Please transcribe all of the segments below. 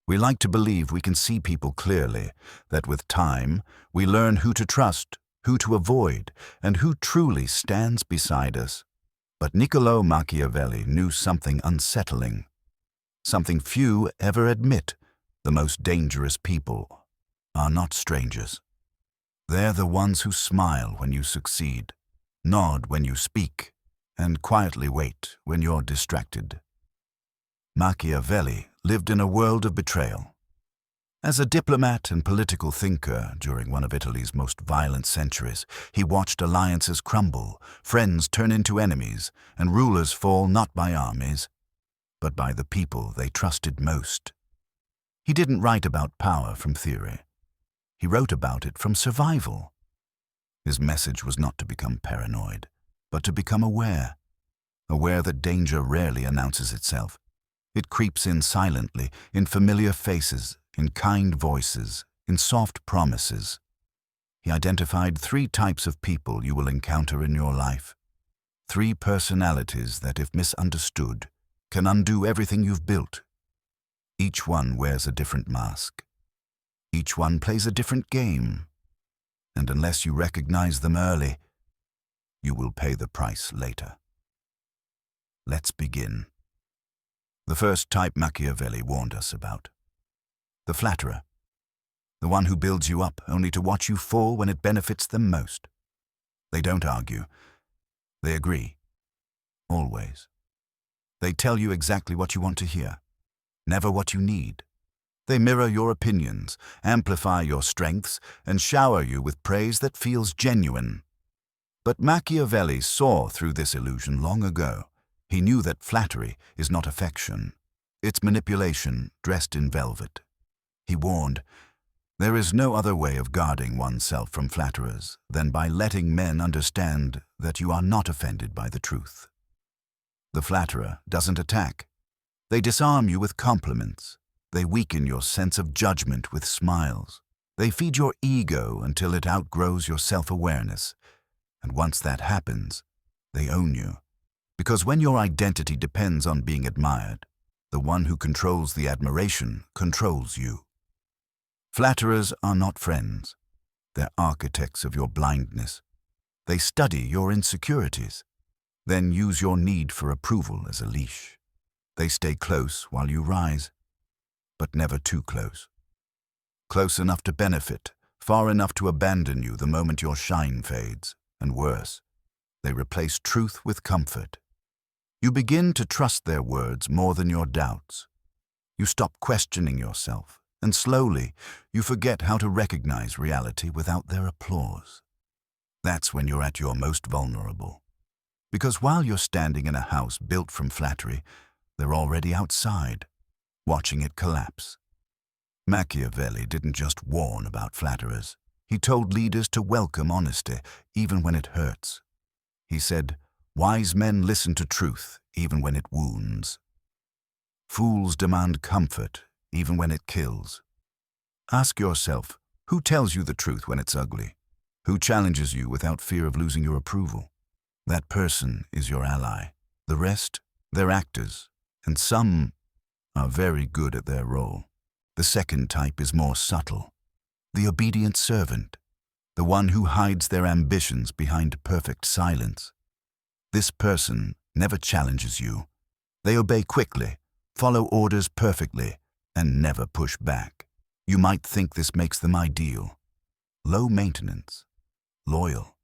We like to believe we can see people clearly, that with time, we learn who to trust, who to avoid, and who truly stands beside us. But Niccolò Machiavelli knew something unsettling, something few ever admit. The most dangerous people are not strangers. They're the ones who smile when you succeed, nod when you speak, and quietly wait when you're distracted. Machiavelli lived in a world of betrayal. As a diplomat and political thinker during one of Italy's most violent centuries, he watched alliances crumble, friends turn into enemies, and rulers fall not by armies, but by the people they trusted most. He didn't write about power from theory. He wrote about it from survival. His message was not to become paranoid, but to become aware that danger rarely announces itself. It creeps in silently, in familiar faces, in kind voices, in soft promises. He identified 3 types of people you will encounter in your life. 3 personalities that, if misunderstood, can undo everything you've built. Each one wears a different mask. Each one plays a different game. And unless you recognize them early, you will pay the price later. Let's begin. The first type Machiavelli warned us about. The flatterer. The one who builds you up only to watch you fall when it benefits them most. They don't argue. They agree. Always. They tell you exactly what you want to hear, never what you need. They mirror your opinions, amplify your strengths, and shower you with praise that feels genuine. But Machiavelli saw through this illusion long ago. He knew that flattery is not affection. It's manipulation dressed in velvet. He warned, there is no other way of guarding oneself from flatterers than by letting men understand that you are not offended by the truth. The flatterer doesn't attack. They disarm you with compliments. They weaken your sense of judgment with smiles. They feed your ego until it outgrows your self-awareness. And once that happens, they own you. Because when your identity depends on being admired, the one who controls the admiration controls you. Flatterers are not friends. They're architects of your blindness. They study your insecurities, then use your need for approval as a leash. They stay close while you rise, but never too close. Close enough to benefit, far enough to abandon you the moment your shine fades, and worse, they replace truth with comfort. You begin to trust their words more than your doubts. You stop questioning yourself, and slowly you forget how to recognize reality without their applause. That's when you're at your most vulnerable. Because while you're standing in a house built from flattery, they're already outside, watching it collapse. Machiavelli didn't just warn about flatterers. He told leaders to welcome honesty, even when it hurts. He said, wise men listen to truth, even when it wounds. Fools demand comfort, even when it kills. Ask yourself, who tells you the truth when it's ugly? Who challenges you without fear of losing your approval? That person is your ally. The rest, they're actors, and some are very good at their role. The second type is more subtle. The obedient servant, the one who hides their ambitions behind perfect silence. This person never challenges you. They obey quickly, follow orders perfectly, and never push back. You might think this makes them ideal. Low maintenance, loyal,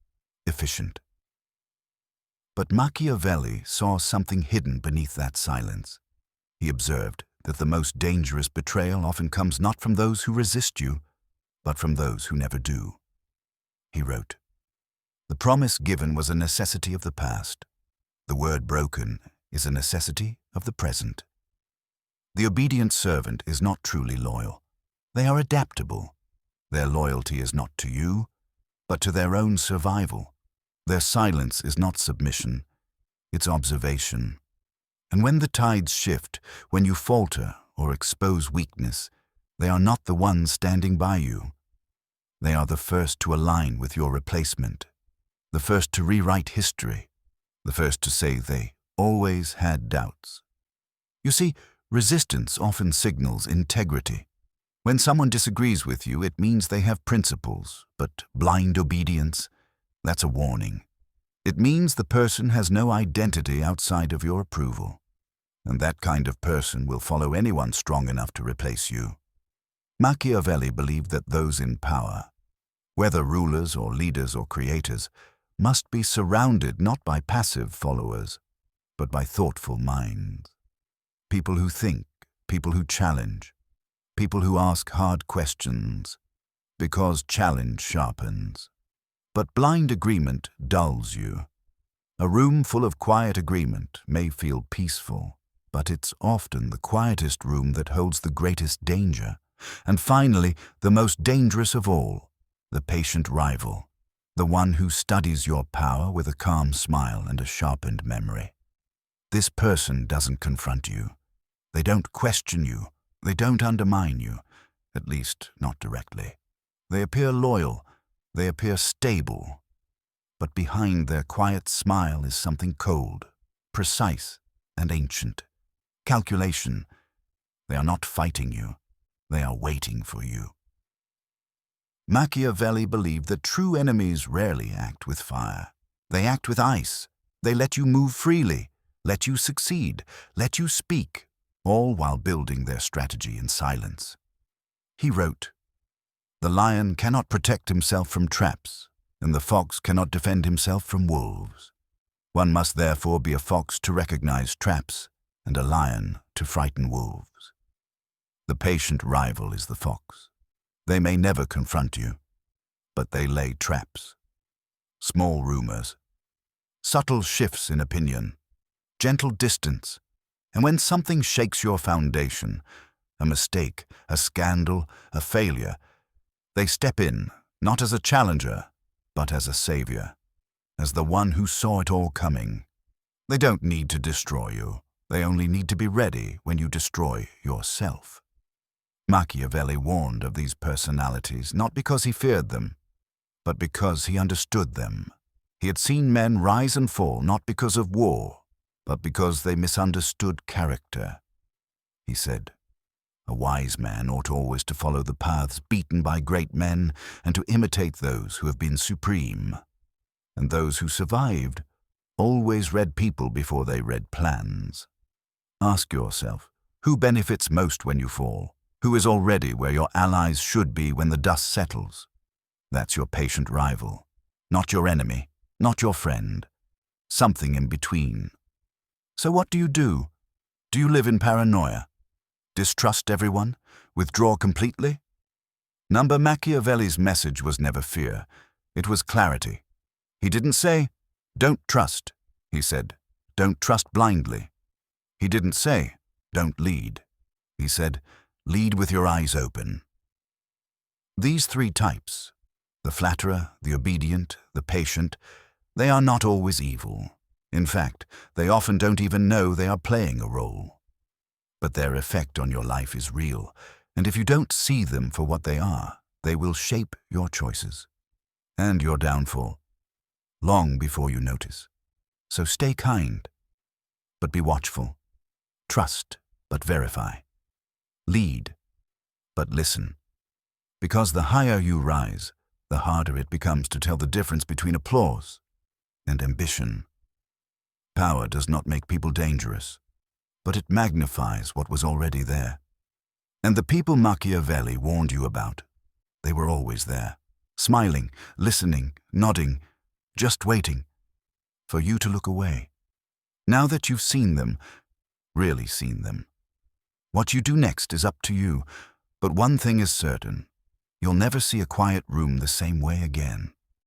efficient. But Machiavelli saw something hidden beneath that silence. He observed that the most dangerous betrayal often comes not from those who resist you, but from those who never do. He wrote, the promise given was a necessity of the past. The word broken is a necessity of the present. The obedient servant is not truly loyal. They are adaptable. Their loyalty is not to you, but to their own survival. Their silence is not submission, it's observation. And when the tides shift, when you falter or expose weakness, they are not the ones standing by you. They are the first to align with your replacement, the first to rewrite history, the first to say they always had doubts. You see, Resistance often signals integrity. When someone disagrees with you, it means they have principles, but blind obedience, that's a warning. It means the person has no identity outside of your approval, and that kind of person will follow anyone strong enough to replace you. Machiavelli believed that those in power, whether rulers or leaders or creators, must be surrounded not by passive followers, but by thoughtful minds. People who think, people who challenge, people who ask hard questions, because challenge sharpens. But blind agreement dulls you. A room full of quiet agreement may feel peaceful, but it's often the quietest room that holds the greatest danger. And finally, the most dangerous of all, the patient rival, the one who studies your power with a calm smile and a sharpened memory. This person doesn't confront you. They don't question you. They don't undermine you, at least not directly. They appear loyal. They appear stable. But behind their quiet smile is something cold, precise, and ancient. Calculation. They are not fighting you. They are waiting for you. Machiavelli believed that true enemies rarely act with fire. They act with ice. They let you move freely, let you succeed, let you speak, all while building their strategy in silence. He wrote, "The lion cannot protect himself from traps, and the fox cannot defend himself from wolves. One must therefore be a fox to recognize traps, and a lion to frighten wolves. The patient rival is the fox. They may never confront you, but they lay traps. Small rumors, subtle shifts in opinion, gentle distance, and when something shakes your foundation, a mistake, a scandal, a failure, they step in, not as a challenger, but as a savior, as the one who saw it all coming. They don't need to destroy you. They only need to be ready when you destroy yourself." Machiavelli warned of these personalities not because he feared them, but because he understood them. He had seen men rise and fall not because of war, but because they misunderstood character. He said, "A wise man ought always to follow the paths beaten by great men and to imitate those who have been supreme. And those who survived always read people before they read plans. Ask yourself, who benefits most when you fall? Who is already where your allies should be when the dust settles? That's your patient rival, not your enemy, not your friend, something in between. So what do you do? Do you live in paranoia? Distrust everyone? Withdraw completely?" Machiavelli's message was never fear. It was clarity. He didn't say, "Don't trust." He said, "Don't trust blindly." He didn't say, "Don't lead." He said, "Lead with your eyes open." These three types, the flatterer, the obedient, the patient, they are not always evil. In fact, they often don't even know they are playing a role. But their effect on your life is real, and if you don't see them for what they are, they will shape your choices and your downfall long before you notice. So stay kind, but be watchful. Trust, but verify. Lead, but listen. Because the higher you rise, the harder it becomes to tell the difference between applause and ambition. Power does not make people dangerous, but it magnifies what was already there. And the people Machiavelli warned you about, they were always there, smiling, listening, nodding, just waiting for you to look away. Now that you've seen them, really seen them, what you do next is up to you, but one thing is certain, you'll never see a quiet room the same way again.